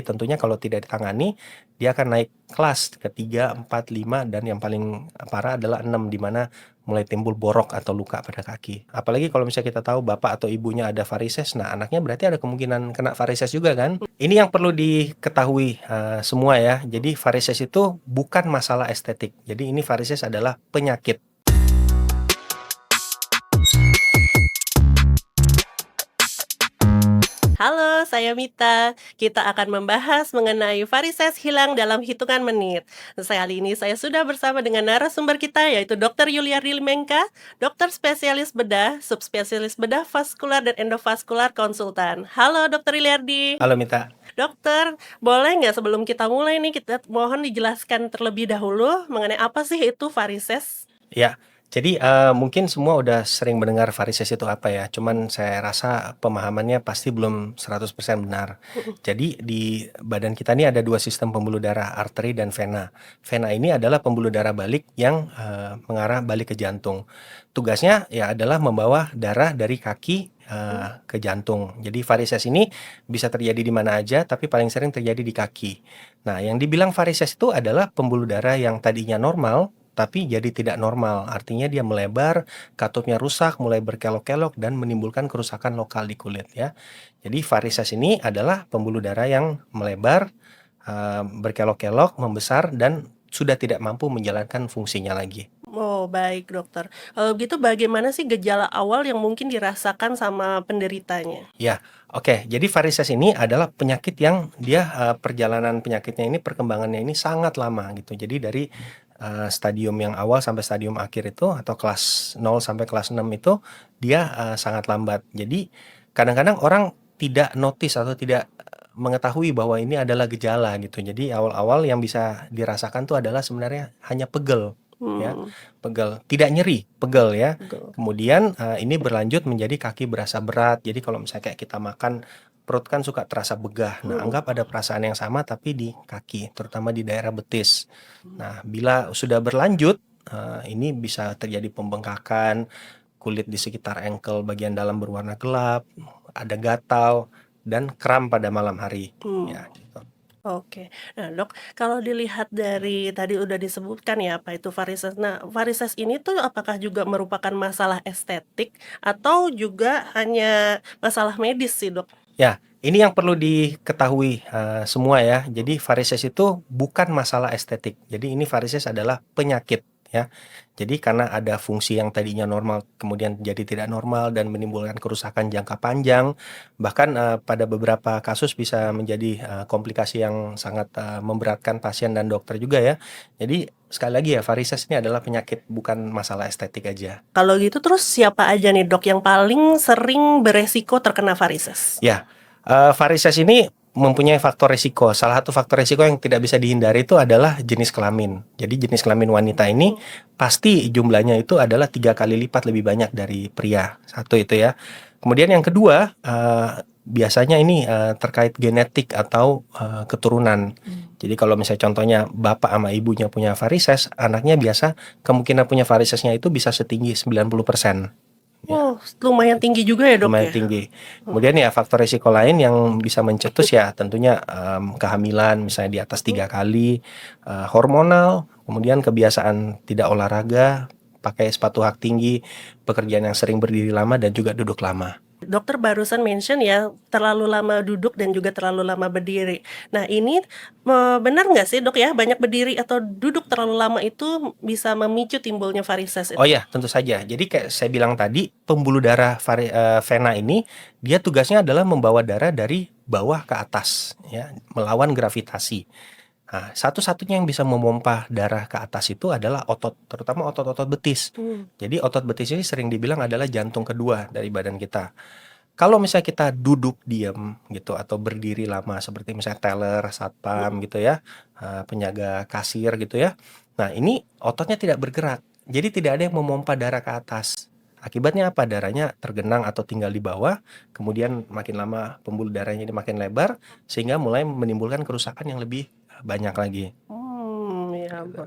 Tentunya kalau tidak ditangani, dia akan naik kelas ke 3, 4, 5, dan yang paling parah adalah 6, di mana mulai timbul borok atau luka pada kaki. Apalagi kalau misalnya kita tahu bapak atau ibunya ada varises, nah anaknya berarti ada kemungkinan kena varises juga kan? Ini yang perlu diketahui semua ya. Jadi varises itu bukan masalah estetik. Jadi ini varises adalah penyakit. Halo, saya Mita. Kita akan membahas mengenai varises hilang dalam hitungan menit. Kali ini saya sudah bersama dengan narasumber kita, yaitu Dr. Yuliardi Limengka, dokter spesialis bedah, subspesialis bedah vaskular dan endovaskular konsultan. Halo, Dr. Yuliardi. Halo Mita. Dokter, boleh nggak sebelum kita mulai nih, kita mohon dijelaskan terlebih dahulu mengenai apa sih itu varises? Ya, jadi mungkin semua udah sering mendengar varises itu apa ya, cuman saya rasa pemahamannya pasti belum 100% benar. Jadi di badan kita ini ada 2 sistem pembuluh darah, arteri dan vena. Vena ini adalah pembuluh darah balik yang mengarah balik ke jantung. Tugasnya ya adalah membawa darah dari kaki ke jantung. Jadi varises ini bisa terjadi di mana aja, tapi paling sering terjadi di kaki. Nah, yang dibilang varises itu adalah pembuluh darah yang tadinya normal tapi jadi tidak normal, artinya dia melebar, katupnya rusak, mulai berkelok-kelok dan menimbulkan kerusakan lokal di kulit ya. Jadi varises ini adalah pembuluh darah yang melebar, berkelok-kelok, membesar dan sudah tidak mampu menjalankan fungsinya lagi. Oh, baik dokter. Kalau begitu bagaimana sih gejala awal yang mungkin dirasakan sama penderitanya? Ya, oke. Jadi varises ini adalah penyakit yang dia perjalanan penyakitnya ini, perkembangannya ini sangat lama gitu. Jadi dari stadium yang awal sampai stadium akhir itu atau kelas 0 sampai kelas 6 itu dia sangat lambat. Jadi kadang-kadang orang tidak notice atau tidak mengetahui bahwa ini adalah gejala gitu. Jadi awal-awal yang bisa dirasakan tuh adalah sebenarnya hanya pegel ya, Hmm, pegel, tidak nyeri, pegel ya. betul. Kemudian ini berlanjut menjadi kaki berasa berat. Jadi kalau misalnya kayak kita makan, perut kan suka terasa begah. Nah, Hmm, anggap ada perasaan yang sama tapi di kaki, terutama di daerah betis. Nah, bila sudah berlanjut, ini bisa terjadi pembengkakan, kulit di sekitar ankle bagian dalam berwarna gelap, ada gatal, dan kram pada malam hari. hmm. Ya, gitu. Oke. Nah, Dok, kalau dilihat dari tadi udah disebutkan ya apa itu varises. Nah, varises ini tuh apakah juga merupakan masalah estetik atau juga hanya masalah medis sih, Dok? Ya, ini yang perlu diketahui semua ya. Jadi varises itu bukan masalah estetik. Jadi ini varises adalah penyakit ya. Jadi karena ada fungsi yang tadinya normal kemudian jadi tidak normal dan menimbulkan kerusakan jangka panjang, bahkan pada beberapa kasus bisa menjadi komplikasi yang sangat memberatkan pasien dan dokter juga ya. Jadi sekali lagi ya, varises ini adalah penyakit, bukan masalah estetik aja. Kalau gitu terus siapa aja nih, Dok, yang paling sering beresiko terkena varises? Ya, varises ini mempunyai faktor risiko. Salah satu faktor risiko yang tidak bisa dihindari itu adalah jenis kelamin. Jadi jenis kelamin wanita ini pasti jumlahnya itu adalah 3 kali lipat lebih banyak dari pria. Satu itu ya. Kemudian yang kedua, biasanya ini terkait genetik atau keturunan. Jadi kalau misalnya contohnya bapak sama ibunya punya varises, anaknya biasa kemungkinan punya varisesnya itu bisa setinggi 90%. Ya. Oh, lumayan tinggi juga ya, Dok, Lumayan ya? tinggi. Kemudian ya faktor risiko lain yang bisa mencetus ya tentunya kehamilan misalnya di atas 3 kali, hormonal, kemudian kebiasaan tidak olahraga, pakai sepatu hak tinggi, pekerjaan yang sering berdiri lama dan juga duduk lama. Dokter barusan mention ya, terlalu lama duduk dan juga terlalu lama berdiri. Nah, ini benar nggak sih, Dok, ya, banyak berdiri atau duduk terlalu lama itu bisa memicu timbulnya varises Oh itu? ya, tentu saja. Jadi kayak saya bilang tadi, pembuluh darah vena ini dia tugasnya adalah membawa darah dari bawah ke atas ya, melawan gravitasi. Nah, satu-satunya yang bisa memompa darah ke atas itu adalah otot, terutama otot-otot betis. Hmm. Jadi otot betis ini sering dibilang adalah jantung kedua dari badan kita. Kalau misalnya kita duduk diam gitu atau berdiri lama seperti misalnya teller, satpam gitu ya, penjaga kasir gitu ya. Nah, ini ototnya tidak bergerak. Jadi tidak ada yang memompa darah ke atas. Akibatnya apa? Darahnya tergenang atau tinggal di bawah, kemudian makin lama pembuluh darahnya ini makin lebar sehingga mulai menimbulkan kerusakan yang lebih banyak lagi. Ya ampun.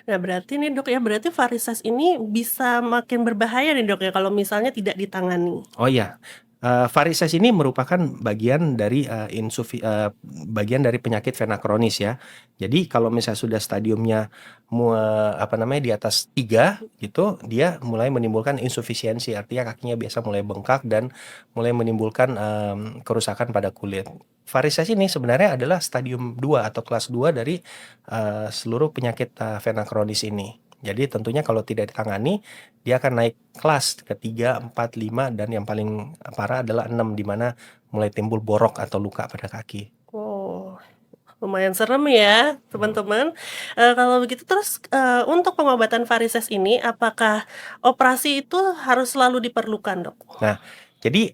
Nah, berarti nih, Dok, ya, berarti varises ini bisa makin berbahaya nih, Dok, ya, kalau misalnya tidak ditangani? Oh iya, Varises ini merupakan bagian dari penyakit vena kronis ya. Jadi kalau misalnya sudah stadiumnya di atas 3 gitu, dia mulai menimbulkan insufisiensi, artinya kakinya biasa mulai bengkak dan mulai menimbulkan, kerusakan pada kulit. Varises ini sebenarnya adalah stadium 2 atau kelas 2 dari, seluruh penyakit, vena kronis ini. Jadi tentunya kalau tidak ditangani, dia akan naik kelas ke 3, 4, 5, dan yang paling parah adalah 6, di mana mulai timbul borok atau luka pada kaki. Oh, lumayan serem ya, Mhm. teman-teman. Kalau begitu terus, untuk pengobatan varises ini, apakah operasi itu harus selalu diperlukan, Dok? Nah, jadi,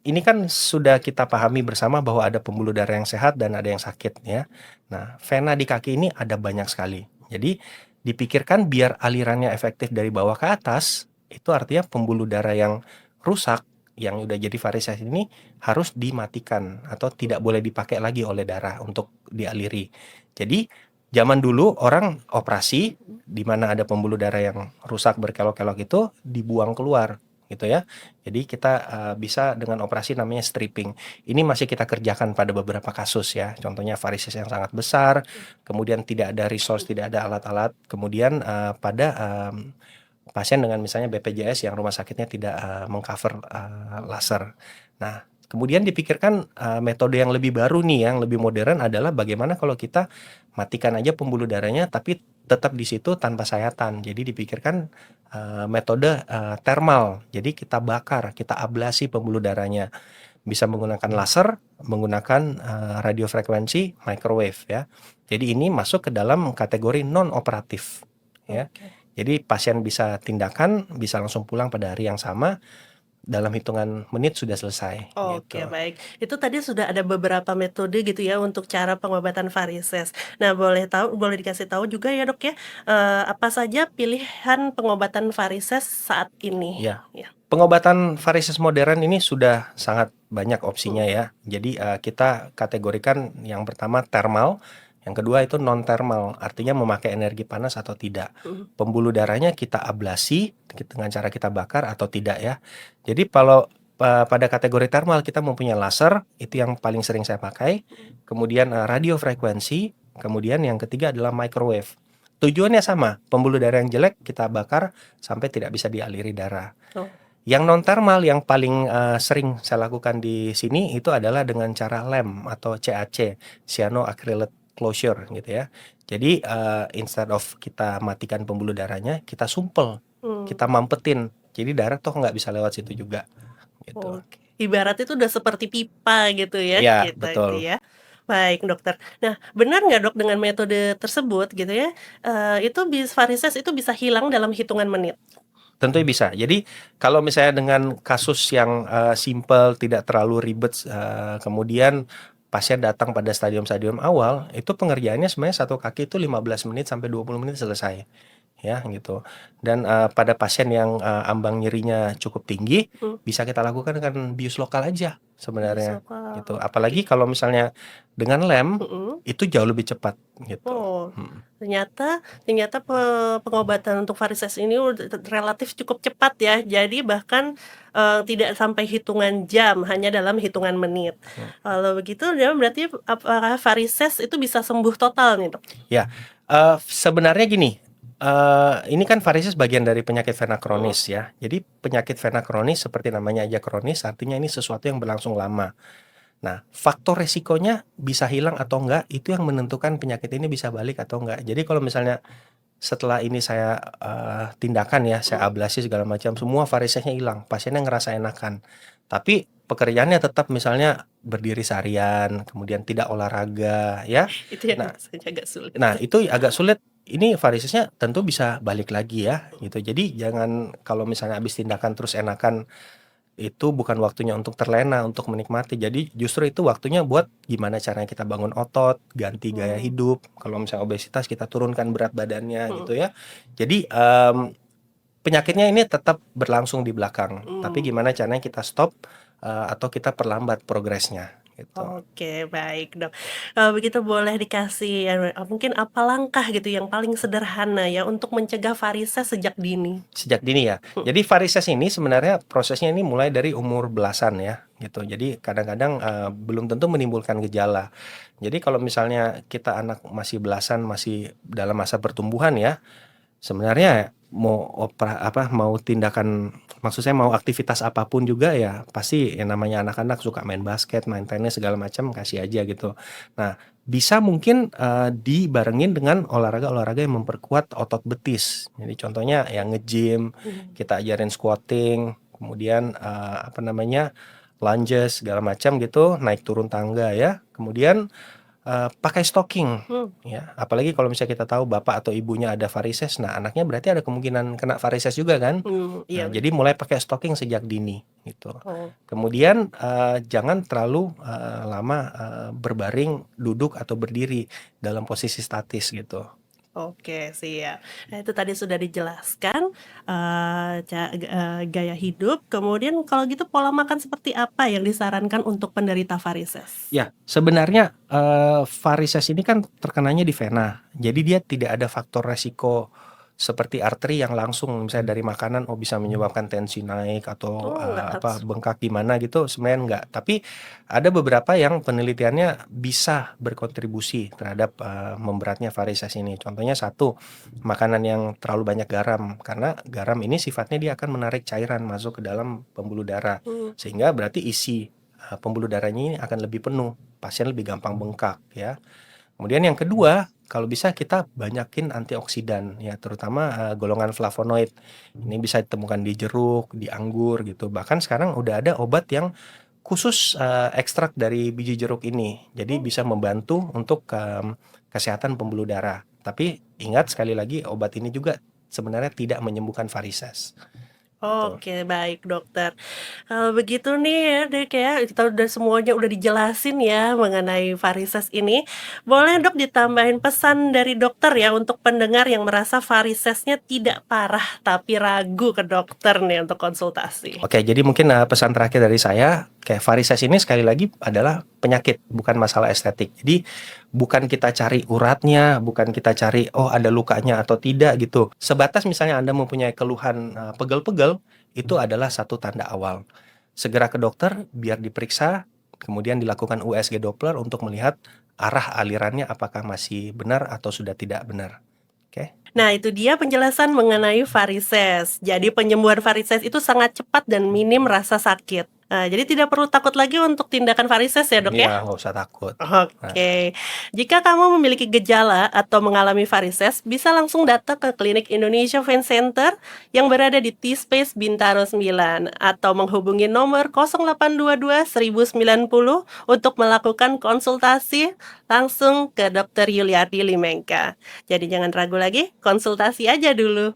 ini kan sudah kita pahami bersama bahwa ada pembuluh darah yang sehat dan ada yang sakit ya. Nah, vena di kaki ini ada banyak sekali. Jadi dipikirkan biar alirannya efektif dari bawah ke atas, itu artinya pembuluh darah yang rusak, yang udah jadi varises ini harus dimatikan atau tidak boleh dipakai lagi oleh darah untuk dialiri. Jadi zaman dulu orang operasi di mana ada pembuluh darah yang rusak berkelok-kelok itu dibuang keluar gitu ya. Jadi kita, bisa dengan operasi namanya stripping. Ini masih kita kerjakan pada beberapa kasus ya, contohnya varises yang sangat besar, kemudian tidak ada resource, tidak ada alat-alat, kemudian, pada, pasien dengan misalnya BPJS yang rumah sakitnya tidak, meng-cover, laser. Nah, kemudian dipikirkan, metode yang lebih baru nih, yang lebih modern adalah bagaimana kalau kita matikan aja pembuluh darahnya, tapi tetap di situ tanpa sayatan. Jadi dipikirkan, metode, thermal. Jadi kita bakar, kita ablasi pembuluh darahnya. Bisa menggunakan laser, menggunakan, radiofrekuensi, microwave ya. Jadi ini masuk ke dalam kategori non operatif ya. Oke. Jadi pasien bisa tindakan, bisa langsung pulang pada hari yang sama, dalam hitungan menit sudah selesai Oke, gitu. baik. Itu tadi sudah ada beberapa metode gitu ya untuk cara pengobatan varises. Nah, boleh dikasih tahu juga ya, Dok, ya, apa saja pilihan pengobatan varises saat ini? Ya, Ya. pengobatan varises modern ini sudah sangat banyak opsinya Mhm, ya. Jadi, kita kategorikan yang pertama thermal, yang kedua itu non thermal, artinya memakai energi panas atau tidak. mhm. Pembuluh darahnya kita ablasi dengan cara kita bakar atau tidak ya. Jadi kalau, pada kategori thermal kita mempunyai laser, itu yang paling sering saya pakai, kemudian, radiofrekuensi, kemudian yang ketiga adalah microwave. Tujuannya sama, pembuluh darah yang jelek kita bakar sampai tidak bisa dialiri darah. Oh, Yang non thermal yang paling, sering saya lakukan di sini itu adalah dengan cara lem atau CAC, cyanoacrylate closure gitu ya. Jadi, instead of kita matikan pembuluh darahnya, kita sumpel, mmm, kita mampetin. Jadi darah toh nggak bisa lewat situ juga, gitu. oke. Ibarat itu udah seperti pipa gitu ya Iya, kita itu betul. ya. Baik, dokter. Nah, benar nggak, Dok, dengan metode tersebut gitu ya, itu varises itu bisa hilang dalam hitungan menit? Tentunya bisa. Jadi kalau misalnya dengan kasus yang, simpel, tidak terlalu ribet, kemudian pasien datang pada stadium-stadium awal, itu pengerjaannya sebenarnya satu kaki itu 15 menit sampai 20 menit selesai, ya gitu. Dan, pada pasien yang, ambang nyerinya cukup tinggi, Mhm, bisa kita lakukan dengan bius lokal aja bius sebenarnya, lokal, gitu. oke. Apalagi kalau misalnya dengan lem, Mhm. itu jauh lebih cepat gitu. Oh, Mhm. ternyata ternyata pengobatan untuk varises ini relatif cukup cepat ya. Jadi bahkan, tidak sampai hitungan jam, hanya dalam hitungan menit. Mhm. Kalau begitu dia berarti apakah varises itu bisa sembuh total nih, Dok? Ya, sebenarnya gini, ini kan varises bagian dari penyakit vena Mhm, kronis ya. Jadi penyakit vena kronis seperti namanya aja kronis, artinya ini sesuatu yang berlangsung lama. Nah, faktor resikonya bisa hilang atau enggak, itu yang menentukan penyakit ini bisa balik atau enggak. Jadi kalau misalnya setelah ini saya, tindakan ya, saya mhm. ablasi segala macam, semua varisesnya hilang, pasiennya ngerasa enakan. Tapi pekerjaannya tetap misalnya berdiri seharian, kemudian tidak olahraga ya. Itu yang Nah biasanya agak sulit. Nah, itu agak sulit, ini varisesnya tentu bisa balik lagi ya, gitu. Jadi jangan kalau misalnya habis tindakan terus enakan, itu bukan waktunya untuk terlena, untuk menikmati. Jadi justru itu waktunya buat gimana caranya kita bangun otot, ganti gaya Mmm, hidup, kalau misalnya obesitas kita turunkan berat badannya mhm, gitu ya. Jadi, penyakitnya ini tetap berlangsung di belakang, tapi mmm. gimana caranya kita stop, atau kita perlambat progresnya, gitu. Oke, baik, Dok. Kalau begitu boleh dikasih, mungkin apa langkah gitu yang paling sederhana ya untuk mencegah varises sejak dini? Sejak dini ya. Mhm. Jadi varises ini sebenarnya prosesnya ini mulai dari umur belasan ya, gitu. Jadi kadang-kadang, belum tentu menimbulkan gejala. Jadi kalau misalnya kita anak masih belasan, masih dalam masa pertumbuhan ya, sebenarnya mau tindakan maksud saya mau aktivitas apapun juga ya pasti yang namanya anak-anak suka main basket, main tenis segala macam kasih aja gitu. Nah, bisa mungkin, dibarengin dengan olahraga-olahraga yang memperkuat otot betis. Jadi contohnya ya nge-gym, Mhm. kita ajarin squatting, kemudian, lunges segala macam gitu, naik turun tangga ya. Kemudian pakai stocking, Mmm, ya, apalagi kalau misalnya kita tahu bapak atau ibunya ada varises, nah anaknya berarti ada kemungkinan kena varises juga kan. iya Nah, bener. jadi mulai pakai stocking sejak dini, gitu. Oh. Kemudian, jangan terlalu, lama, berbaring, duduk, atau berdiri dalam posisi statis gitu. Oke, siap. Nah, itu tadi sudah dijelaskan, gaya hidup, kemudian kalau gitu pola makan seperti apa yang disarankan untuk penderita varises? Ya, sebenarnya, varises ini kan terkenanya di vena, jadi dia tidak ada faktor resiko seperti arteri yang langsung misalnya dari makanan, bisa menyebabkan tensi naik atau, Oh, nggak harus. bengkak gimana gitu, sebenarnya enggak. Tapi ada beberapa yang penelitiannya bisa berkontribusi terhadap, memberatnya varises ini. Contohnya satu, makanan yang terlalu banyak garam, karena garam ini sifatnya dia akan menarik cairan masuk ke dalam pembuluh darah, Mmm. sehingga berarti isi pembuluh darahnya ini akan lebih penuh, pasien lebih gampang bengkak ya. Kemudian yang kedua, kalau bisa kita banyakin antioksidan ya, terutama, golongan flavonoid. Ini bisa ditemukan di jeruk, di anggur gitu. Bahkan sekarang udah ada obat yang khusus, ekstrak dari biji jeruk ini. Jadi Oh. bisa membantu untuk, kesehatan pembuluh darah. Tapi ingat sekali lagi obat ini juga sebenarnya tidak menyembuhkan varises, gitu. Oke, baik, Dokter. Kalau begitu nih ya, Dek, ya, kita udah semuanya udah dijelasin ya mengenai varises ini. Boleh Dok ditambahin pesan dari dokter ya untuk pendengar yang merasa varisesnya tidak parah tapi ragu ke dokter nih untuk konsultasi. Oke, jadi mungkin, pesan terakhir dari saya, kayak varises ini sekali lagi adalah penyakit, bukan masalah estetik. Jadi, bukan kita cari uratnya, bukan kita cari, oh ada lukanya atau tidak gitu. Sebatas misalnya Anda mempunyai keluhan, pegel-pegel, itu adalah satu tanda awal. Segera ke dokter, biar diperiksa, kemudian dilakukan USG Doppler untuk melihat arah alirannya apakah masih benar atau sudah tidak benar. Oke? Nah, itu dia penjelasan mengenai varises. Jadi penyembuhan varises itu sangat cepat dan minim rasa sakit. Jadi tidak perlu takut lagi untuk tindakan varises ya, Dok, ya? Iya, nggak usah takut. Nah, Oke, jika kamu memiliki gejala atau mengalami varises, bisa langsung datang ke Klinik Indonesia Vein Center yang berada di T-Space Bintaro 9 atau menghubungi nomor 0822 1090 untuk melakukan konsultasi langsung ke Dr. Yuliardi Limengka. Jadi jangan ragu lagi, konsultasi aja dulu.